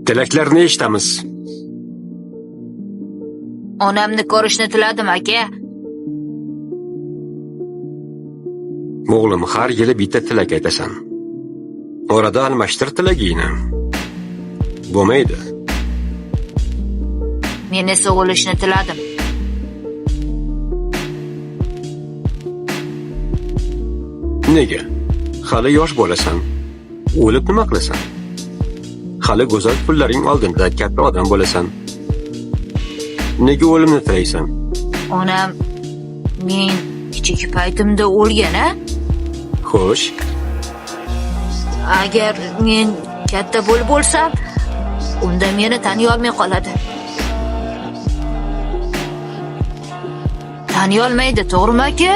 Tilaklarni eshitamiz. Onamni ko'rishni tiladim, aka. O'g'lim, har yili bitta tilak aytasan. Orada almashtir tilagingni. Bo'lmaydi. Men esa o'lishni tiladim. Nega? Hali yosh bo'lasan. O'lib nima qilasan? Hali go'zal pullaring oldinda katta odam bo'lasan. Nega o'limni tilaysan? Onam men kichik paytimda o'lgan-a? Xo'sh, Agar men katta bo'lib o'lsam, unda meni taniy olmay qoladi. Taniy olmaydi, to'g'rimi aka?